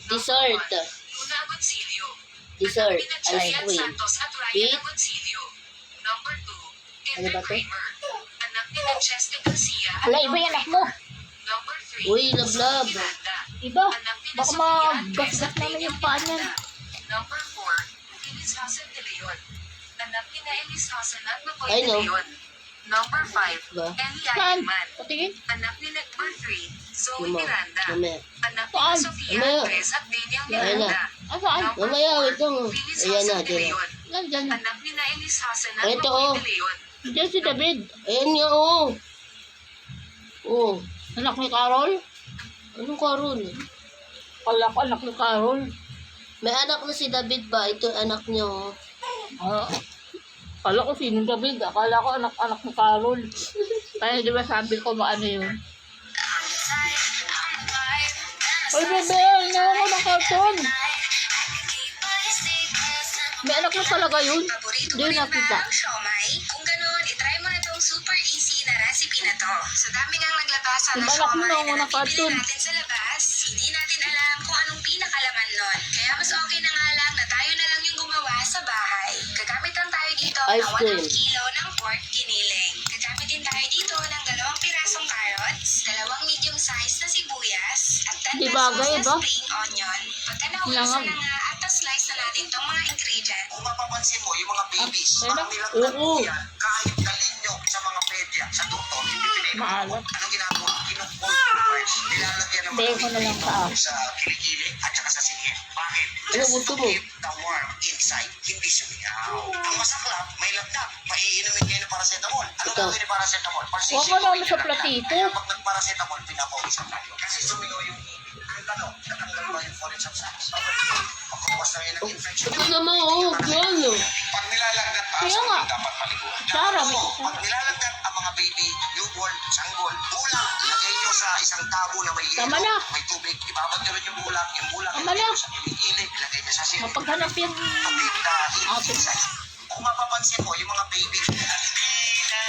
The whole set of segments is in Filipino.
Dessert. Luna Agoncillo. Dessert. Anak Ice ni Gian cream. Santos at Ryan Sweet. Agoncillo. Number 2, Ano ba Ender to? Kramer. Anak ni Chester Garcia at Hala, iba yung anak mo. Number 3, Uy, love. Miranda. Iba. Anak ni Baka Sofia Andres magasgas at naman Daniel yung paa niyan. Miranda. Number 4, Elis Hasan de Leon. Anak ni Elis Hasan at Makoy Ay, de no. Leon. Number 5, Ba? Eli Saan? Ayman. Patingin. Anak ni Number 3, Zoe Mamaya. Miranda. Mamaya. Anak ni Saan? Sofia Mamaya. Andres at Daniel Ayan na. Miranda. Asaan? Number Mamaya, 4, wait lang. Elis Ayan na, Hasan de dyan na. Leon. Nandyan. Anak ni Elis Hasan at Ito, Makoy oh. de Leon. Diyan si David. Ayan nga, oh. Oh. Anak ni Carol. Anong karon? Kala ko anak ni Carol. May anak na si David ba? Ito anak niyo. Ah, kala ko sino David. Akala ko anak ni Carol. Kaya di ba sabi ko maano yun? Uy, bebe, nawa ko ng karton. May anak mo talaga yun. Paborito Hindi mo rin ba nakita. ang siomay? Kung ganun, itry mo na tong super easy na recipe na to. Sa dami ngang naglatasan Yung na anak mo siomay na na unang nabibili cartoon. natin sa labas, hindi natin alam kung anong pinakalaman nun. Kaya mas okay na nga lang na tayo na lang yung gumawa sa bahay. Gagamit lang tayo dito Ice ng cream. 1 kilo ng pork giniling. Gagamit din tayo dito ng 2 pirasong carrots, 2 medium size na sibuyas, at 10 Di pesos bagay, na ba? spring onion. Pagka nauwi Langab. na nga at slice na natin tong mga ingredients. Kung mapapansin mo, yung mga babies, Ah, parang ano? nilagdag mo Oo. yan kahit kalinyo sa mga pedya, sa doktor, hindi pinili. Maalat. Anong ginagawa? Kinupulverize. Nilalagyan ng Beko na lang sa akin. sa kilikili at saka sa singit. Bakit? Ano gusto mo? keep the worm inside, hindi sumiyaw. Ang masaklap, may lagdag. Maiinumin kayo ng paracetamol. Ano Ito. gagawin ni paracetamol? Huwag ka naman sa platito. Kaya pag nagparacetamol, pinapawisan tayo. Kasi sumiyaw yung ang tanong, natanggal ba yung foreign substance? Pagkawas na yun ng infection. Ito naman, oh. Yan, oh. Pag nilalagdat pa, Kaya nga. dapat paliguan. Sarah, may Oo, pag nilalagdat ang mga baby, newborn, sanggol, bulak, lagay nyo sa isang tabo na may Tama yelo, na. may tubig, ibabad nyo rin yung bulak, Tama ilagay na. nyo sa kilikili, ilagay nyo sa sili. Mapaghanap yan. Keep the heat Ate. inside. Kung mapapansin mo, yung mga baby,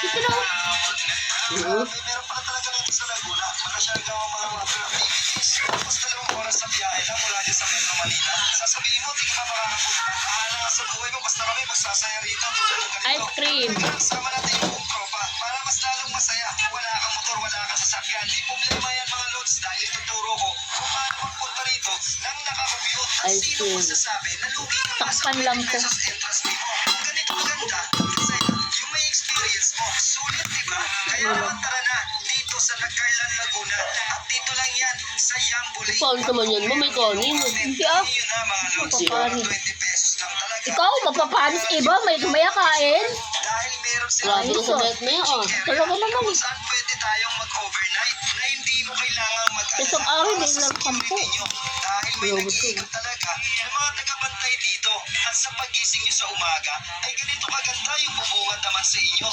Ito na. meron pala talaga ng sa Laguna. Makasyagaw ang mga babies. Tapos 2 oras sa biyahe lang mula dyan sa Metro Manila. Sasabihin mo, di ka makakapunta. Bahala ka sa buhay mo, basta kami magsasaya rito. Tulad ng ganito. Ice cream. Sama natin yung buong tropa. Para mas lalong masaya. Wala kang motor, wala kang sasakyan. Di problema yan mga lods dahil tuturo ko kung paano magpunta rito nang nakakabiyot. At Ice sino cream. masasabi na lugi ka nga sa Takpan lang 20 to. pesos entrance fee mo. Kung ganito kaganda, inside, yung may experience mo. Sulit, di ba? Kaya naman tara na dito sa Nagcarlan, Laguna. At dito lang yan sa Yambo Lake. Paano naman yan? May kanin. Hindi ah. Yun na mga lods. Mapapanis. 20 pesos lang talaga. Ikaw, mapapanis iba. May kumaya kain. Dahil meron Grabe silang na sa bet na yan, ah. Talaga naman. kung saan pwede tayong mag-overnight na hindi mo kailangang mag-alala Isang araw, para din sa lang security 10. nyo. Dahil may Grabe nag-iikot talaga ng mga tagabantay dito. At sa pagising nyo sa umaga, ay ganito kaganda yung bubungad naman sa inyo.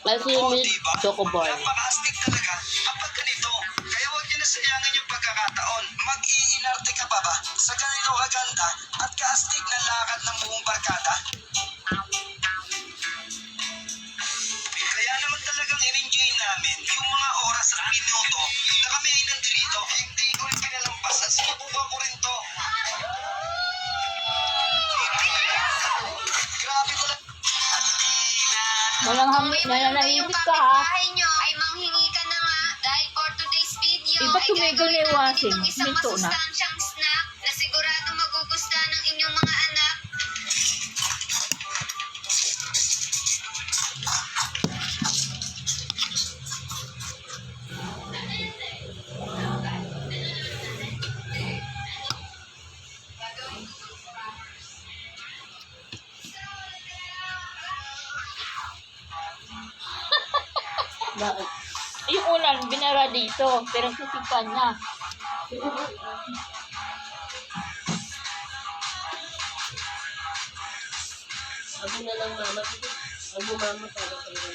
Ice cream with Diba? choco bar. Napaka-astig talaga kapag ganito. Kaya huwag nyo na sayangin yung pagkakataon. Mag-iinarte ka pa ba sa ganito kaganda at kaastig na lakad ng buong barkada? Kaya naman talagang in-enjoy namin yung mga oras at minuto na kami ay nandito. Hindi ko rin pinalampasan. Sinubukan ko rin to. Grabe talaga. Walang hamit. Nananahimik ka ha. Bahay nyo ay manghingi ka na nga dahil for today's video Iba ay tumigil gagawin na yung natin washing. itong isang Minto na. masustansyang snack na sigurado magugustuhan ng inyong mga anak. Bakit? Yung ulan, binara dito. Pero sisipan niya. Sabi na lang mama. Ano mama para sa iyo?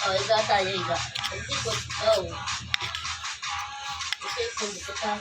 Oh, iga tayo, iga. Ikot, oh. Ikot, ikot ka.